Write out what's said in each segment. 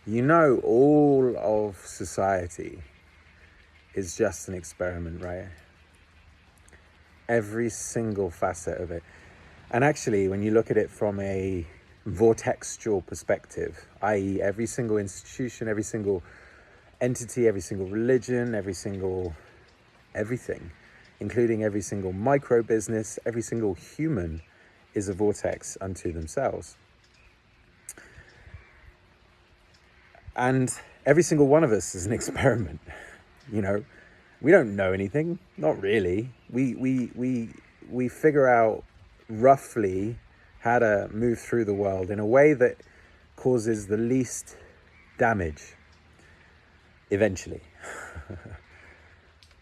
You know, all of society is just an experiment, right? Every single facet of it. And actually, when you look at it from a vortexual perspective, i.e., every single institution, every single entity, every single religion, every single everything, including every single micro business, every single human is a vortex unto themselves. And every single one of us is an experiment. You know, we don't know anything, not really. We figure out roughly how to move through the world in a way that causes the least damage eventually.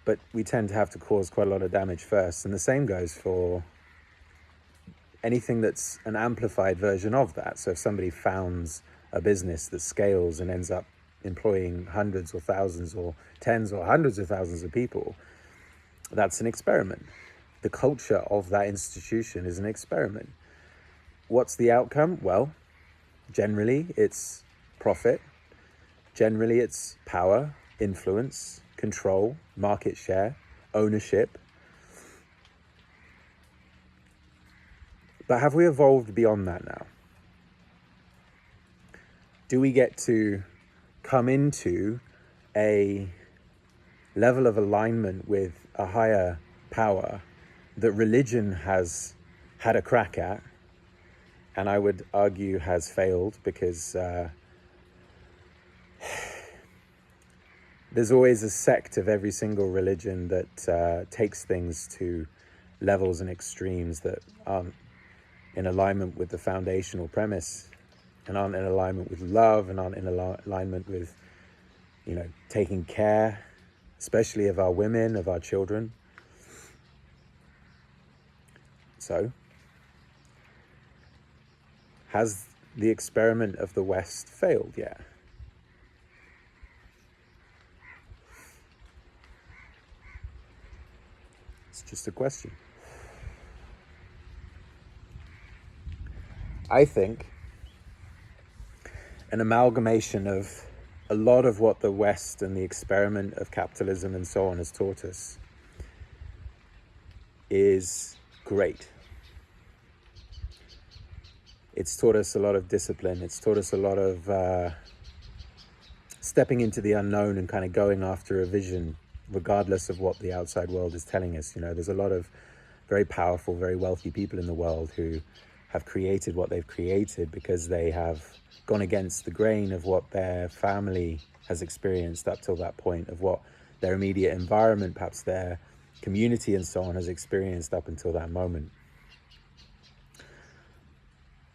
But we tend to have to cause quite a lot of damage first. And the same goes for anything that's an amplified version of that. So if somebody founds a business that scales and ends up employing hundreds or thousands or tens or hundreds of thousands of people, that's an experiment. The culture of that institution is an experiment. What's the outcome? Well, generally it's profit. Generally it's power, influence, control, market share, ownership. But have we evolved beyond that now? Do we get to come into a level of alignment with a higher power that religion has had a crack at, and I would argue has failed, because there's always a sect of every single religion that takes things to levels and extremes that aren't in alignment with the foundational premise, and aren't in alignment with love, and aren't in alignment with, you know, taking care, especially of our women, of our children. So, has the experiment of the West failed yet? It's just a question. I think an amalgamation of a lot of what the West and the experiment of capitalism and so on has taught us is great. It's taught us a lot of discipline. It's taught us a lot of stepping into the unknown and kind of going after a vision, regardless of what the outside world is telling us. You know, there's a lot of very powerful, very wealthy people in the world who have created what they've created because they have gone against the grain of what their family has experienced up till that point, of what their immediate environment, perhaps their community and so on, has experienced up until that moment.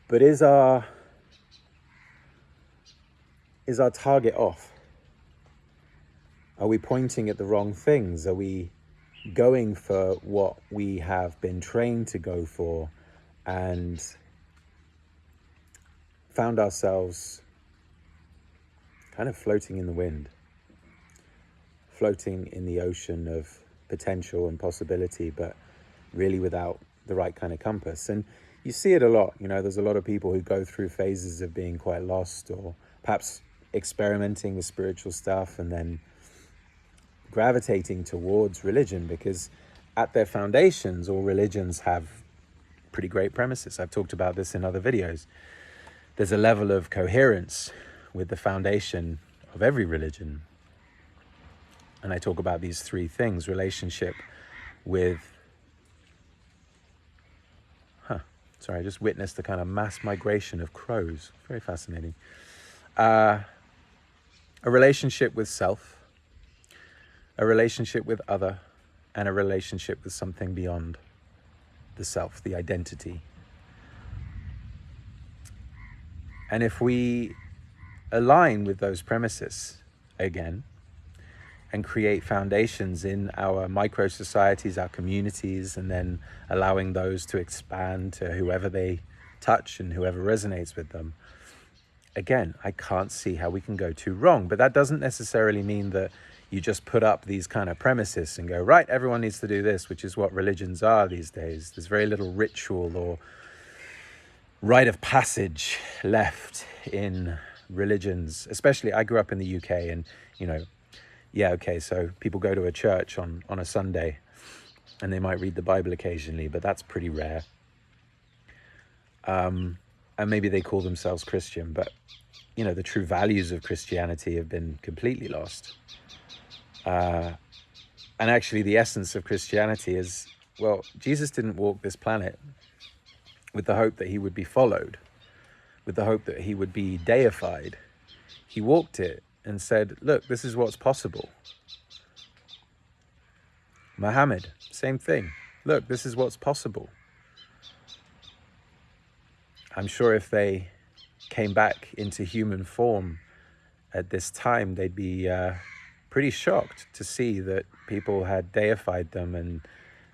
But is our target off? Are we pointing at the wrong things? Are we going for what we have been trained to go for and found ourselves kind of floating in the wind, floating in the ocean of potential and possibility, but really without the right kind of compass? And you see it a lot. You know, there's a lot of people who go through phases of being quite lost, or perhaps experimenting with spiritual stuff and then gravitating towards religion, because at their foundations, all religions have pretty great premises. I've talked about this in other videos. There's a level of coherence with the foundation of every religion. And I talk about these three things: relationship with... Sorry, I just witnessed the kind of mass migration of crows. Very fascinating. A relationship with self, a relationship with other, and a relationship with something beyond the self, the identity. And if we align with those premises again, and create foundations in our micro societies, our communities, and then allowing those to expand to whoever they touch and whoever resonates with them, again, I can't see how we can go too wrong. But that doesn't necessarily mean that you just put up these kind of premises and go, right, everyone needs to do this, which is what religions are these days. There's very little ritual or rite of passage left in religions, especially I grew up in the UK, and so people go to a church on a Sunday and they might read the Bible occasionally, but that's pretty rare. And maybe they call themselves Christian, but the true values of Christianity have been completely lost. And actually the essence of Christianity is, well, Jesus didn't walk this planet with the hope that he would be followed, with the hope that he would be deified. He walked it and said, look, this is what's possible. Muhammad, same thing. Look, this is what's possible. I'm sure if they came back into human form at this time, they'd be pretty shocked to see that people had deified them and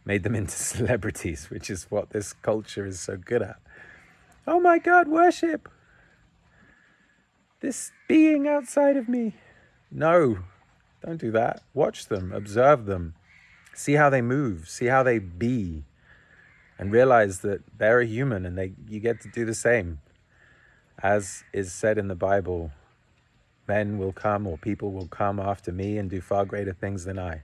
made them into celebrities, which is what this culture is so good at. Oh my God, worship this being outside of me. No, don't do that. Watch them, observe them, see how they move, see how they be, and realize that they're a human and you get to do the same. As is said in the Bible, men will come, or people will come after me and do far greater things than I.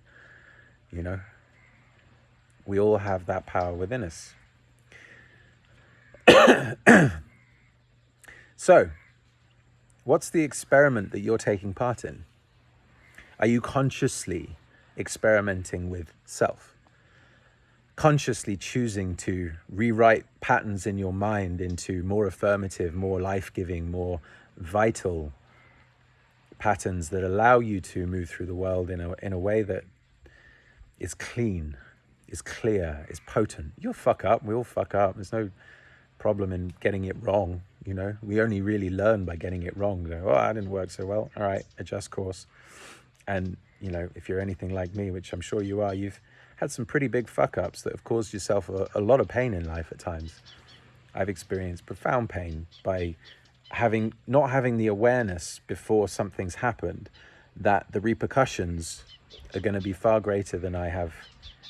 We all have that power within us. So, what's the experiment that you're taking part in? Are you consciously experimenting with self? Consciously choosing to rewrite patterns in your mind into more affirmative, more life-giving, more vital patterns that allow you to move through the world in a way that is clean, is clear, is potent. You'll fuck up. We all fuck up. There's no problem in getting it wrong. We only really learn by getting it wrong. Go, oh, that didn't work so well. All right, adjust course. And, if you're anything like me, which I'm sure you are, you've had some pretty big fuck ups that have caused yourself a lot of pain in life at times. I've experienced profound pain by not having the awareness before something's happened that the repercussions are going to be far greater than I have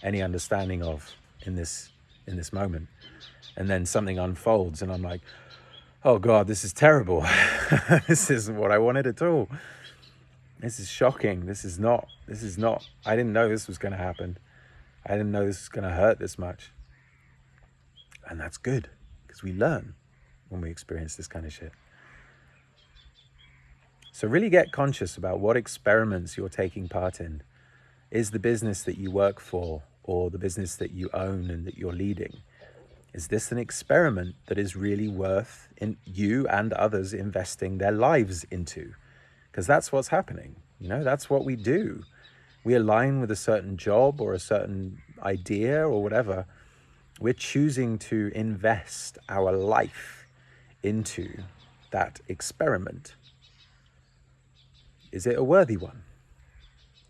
any understanding of in this moment. And then something unfolds and I'm like, oh God, this is terrible. This isn't what I wanted at all. This is shocking. This is not, I didn't know this was going to happen. I didn't know this was going to hurt this much. And that's good, because we learn when we experience this kind of shit. So really get conscious about what experiments you're taking part in. Is the business that you work for, or the business that you own and that you're leading, is this an experiment that is really worth you and others investing their lives into? Because that's what's happening. That's what we do. We align with a certain job or a certain idea or whatever. We're choosing to invest our life into that experiment. Is it a worthy one?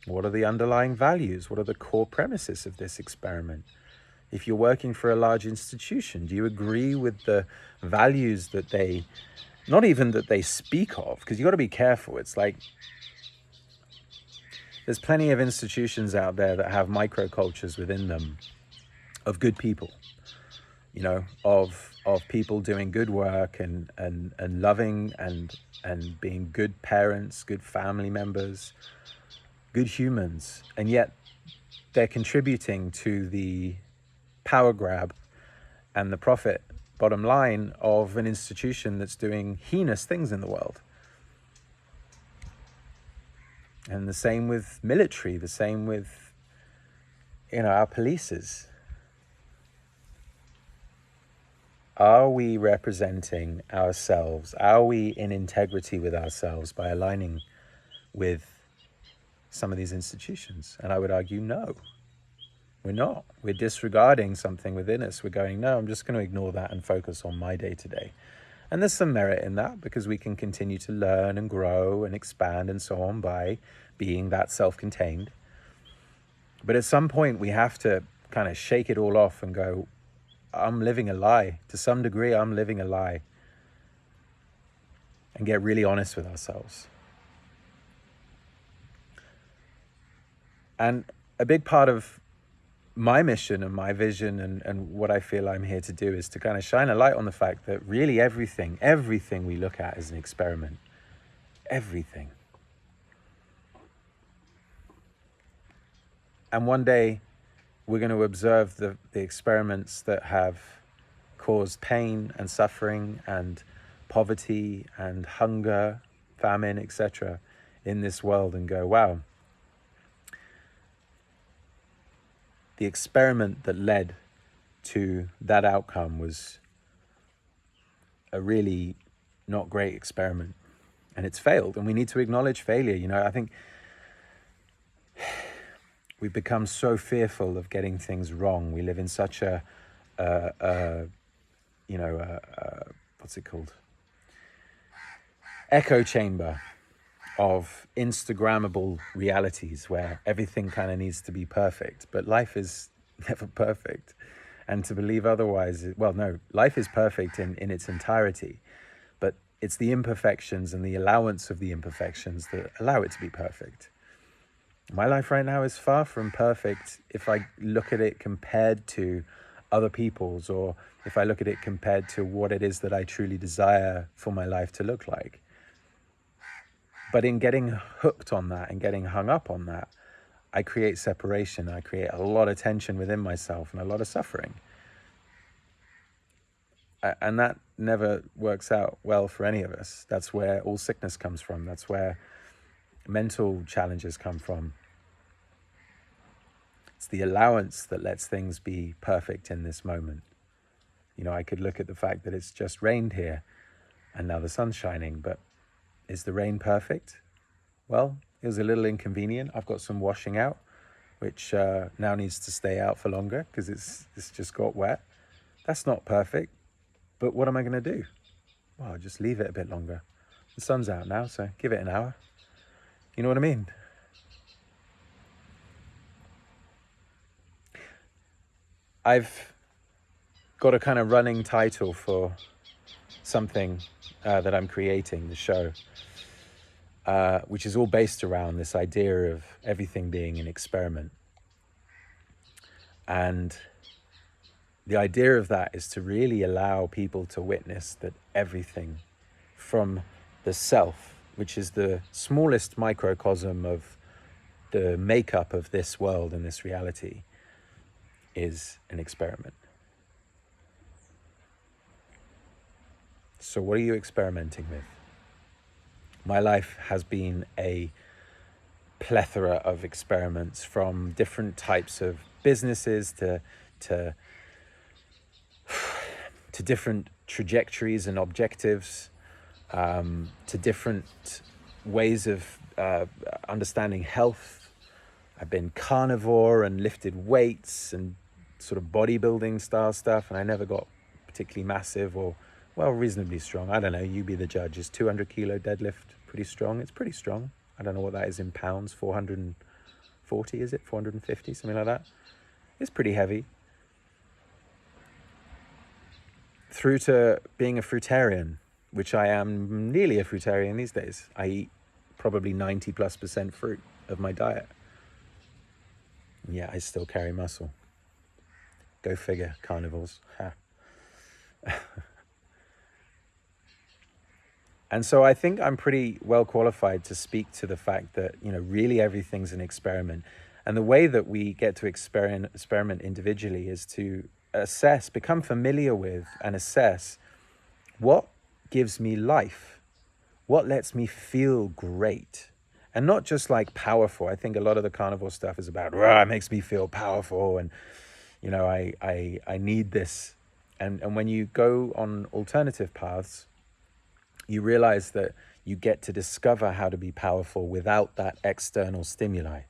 What are the underlying values? What are the core premises of this experiment? If you're working for a large institution, do you agree with the values that they, not even that they speak of, because you've got to be careful. It's like, there's plenty of institutions out there that have microcultures within them of good people, of people doing good work and loving and being good parents, good family members, good humans. And yet they're contributing to the power grab and the profit bottom line of an institution that's doing heinous things in the world. And the same with military, the same with, our polices. Are we representing ourselves? Are we in integrity with ourselves by aligning with some of these institutions? And I would argue, no, we're not. We're disregarding something within us. We're going, no, I'm just going to ignore that and focus on my day-to-day. And there's some merit in that, because we can continue to learn and grow and expand and so on by being that self-contained. But at some point we have to kind of shake it all off and go, I'm living a lie. To some degree, I'm living a lie. And get really honest with ourselves. And a big part of my mission and my vision and what I feel I'm here to do is to kind of shine a light on the fact that really everything we look at is an experiment. everything. And one day we're going to observe the experiments that have caused pain and suffering and poverty and hunger, famine, etc. in this world and go, wow, the experiment that led to that outcome was a really not great experiment, and it's failed, and we need to acknowledge failure. You know, I think we've become so fearful of getting things wrong. We live in such a what's it called? Echo chamber of Instagrammable realities where everything kind of needs to be perfect, but life is never perfect. And to believe otherwise, well, no, life is perfect in its entirety, but it's the imperfections and the allowance of the imperfections that allow it to be perfect. My life right now is far from perfect if I look at it compared to other people's, or if I look at it compared to what it is that I truly desire for my life to look like. But in getting hooked on that and getting hung up on that, I create separation. I create a lot of tension within myself and a lot of suffering. And that never works out well for any of us. That's where all sickness comes from. That's where mental challenges come from. It's the allowance that lets things be perfect in this moment. You know, I could look at the fact that it's just rained here and now the sun's shining, but is the rain perfect? Well, it was a little inconvenient. I've got some washing out, which now needs to stay out for longer because it's just got wet. That's not perfect, but what am I going to do? Well, I'll just leave it a bit longer. The sun's out now, so give it an hour. You know what I mean? I've got a kind of running title for something that I'm creating, the show, which is all based around this idea of everything being an experiment. And the idea of that is to really allow people to witness that everything from the self, which is the smallest microcosm of the makeup of this world and this reality, is an experiment. So what are you experimenting with? My life has been a plethora of experiments, from different types of businesses to different trajectories and objectives, to different ways of understanding health. I've been carnivore and lifted weights and sort of bodybuilding style stuff, and I never got particularly massive or, well, reasonably strong. I don't know, you be the judge. Is 200 kilo deadlift pretty strong? It's pretty strong. I don't know what that is in pounds. 440, is it? 450, something like that. It's pretty heavy. Through to being a fruitarian, which I am nearly a fruitarian these days. I eat probably 90+% fruit of my diet. And yet I still carry muscle. Go figure, carnivores. Ha. And so I think I'm pretty well qualified to speak to the fact that, you know, really everything's an experiment. And the way that we get to experiment individually is to assess, become familiar with and assess what gives me life, what lets me feel great. And not just like powerful. I think a lot of the carnivore stuff is about, it makes me feel powerful and, you know, I need this. And when you go on alternative paths, you realize that you get to discover how to be powerful without that external stimuli.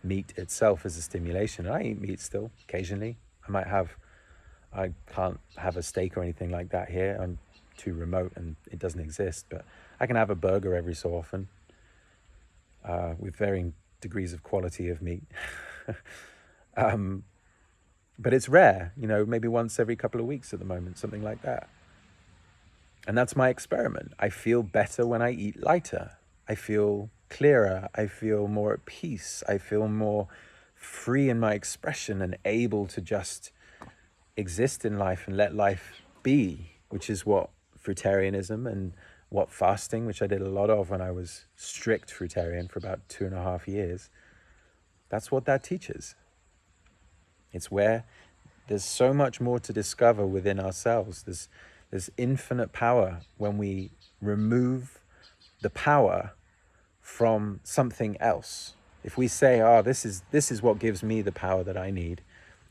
Meat itself is a stimulation. I eat meat still, occasionally. I can't have a steak or anything like that here. I'm too remote and it doesn't exist, but I can have a burger every so often, with varying degrees of quality of meat. But it's rare, you know, maybe once every couple of weeks at the moment, something like that. And that's my experiment. I feel better when I eat lighter. I feel clearer. I feel more at peace. I feel more free in my expression and able to just exist in life and let life be, which is what fruitarianism and what fasting, which I did a lot of when I was strict fruitarian for about 2.5 years, that's what that teaches. It's where there's so much more to discover within ourselves. There's infinite power when we remove the power from something else. If we say, oh, this is what gives me the power that I need,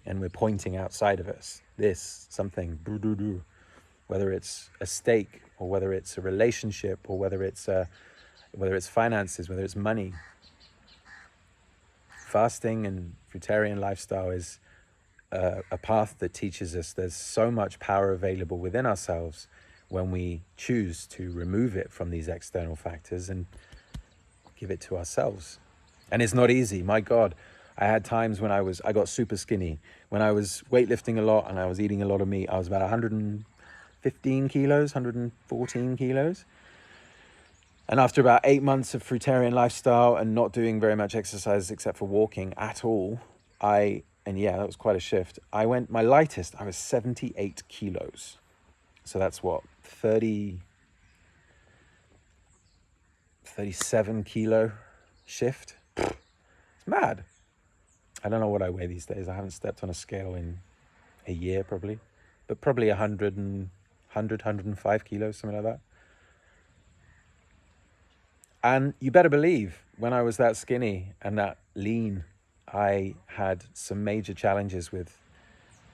and we're pointing outside of us, this, something, whether it's a steak, or whether it's a relationship, or whether it's finances, whether it's money. Fasting and fruitarian lifestyle is a path that teaches us there's so much power available within ourselves when we choose to remove it from these external factors and give it to ourselves. And it's not easy. My God, I had times when I got super skinny. When I was weightlifting a lot and I was eating a lot of meat, I was about 115 kilos, 114 kilos. And after about 8 months of fruitarian lifestyle and not doing very much exercise except for walking at all, that was quite a shift. My lightest, I was 78 kilos. So that's what, 37 kilo shift. It's mad. I don't know what I weigh these days. I haven't stepped on a scale in a year probably, but probably 105 kilos, something like that. And you better believe when I was that skinny and that lean, I had some major challenges with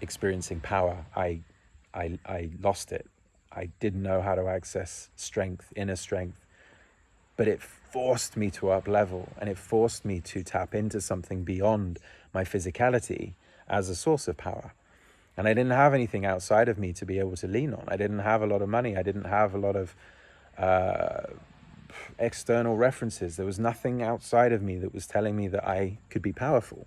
experiencing power. I lost it. I didn't know how to access strength, inner strength, but it forced me to up level, and it forced me to tap into something beyond my physicality as a source of power. And I didn't have anything outside of me to be able to lean on. I didn't have a lot of money. I didn't have a lot of external references. There was nothing outside of me that was telling me that I could be powerful.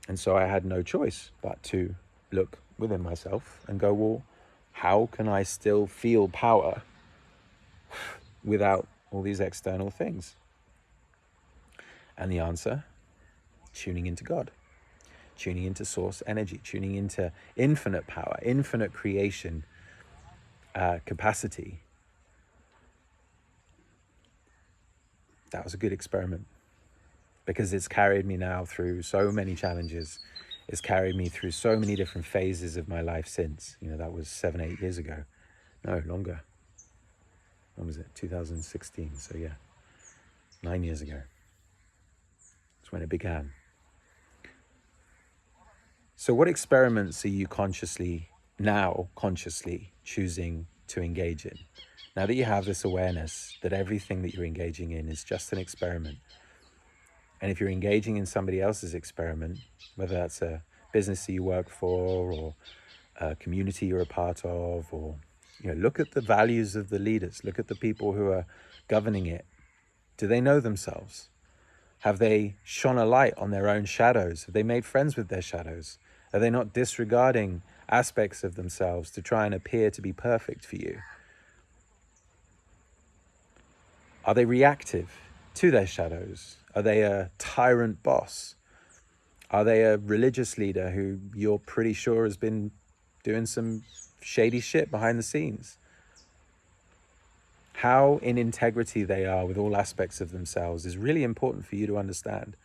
And so I had no choice but to look within myself and go, well, how can I still feel power without all these external things? And the answer, tuning into God, tuning into source energy, tuning into infinite power, infinite creation capacity. That was a good experiment, because it's carried me now through so many challenges. It's carried me through so many different phases of my life since. That was 7-8 years ago. No, longer. When was it? 2016. So yeah, 9 years ago. That's when it began. So what experiments are you consciously choosing to engage in? Now that you have this awareness that everything that you're engaging in is just an experiment. And if you're engaging in somebody else's experiment, whether that's a business that you work for, or a community you're a part of, or look at the values of the leaders, look at the people who are governing it. Do they know themselves? Have they shone a light on their own shadows? Have they made friends with their shadows? Are they not disregarding aspects of themselves to try and appear to be perfect for you? Are they reactive to their shadows? Are they a tyrant boss? Are they a religious leader who you're pretty sure has been doing some shady shit behind the scenes? How in integrity they are with all aspects of themselves is really important for you to understand.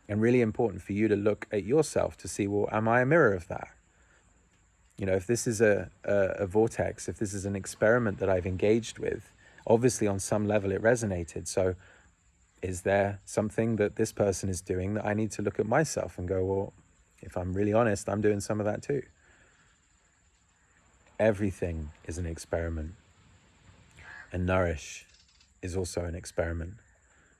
And really important for you to look at yourself to see, well, am I a mirror of that? If this is a vortex, if this is an experiment that I've engaged with, obviously on some level it resonated. So is there something that this person is doing that I need to look at myself and go, well, if I'm really honest, I'm doing some of that too. Everything is an experiment. And Nourish is also an experiment.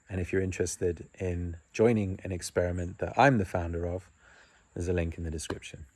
And if you're interested in joining an experiment that I'm the founder of, there's a link in the description.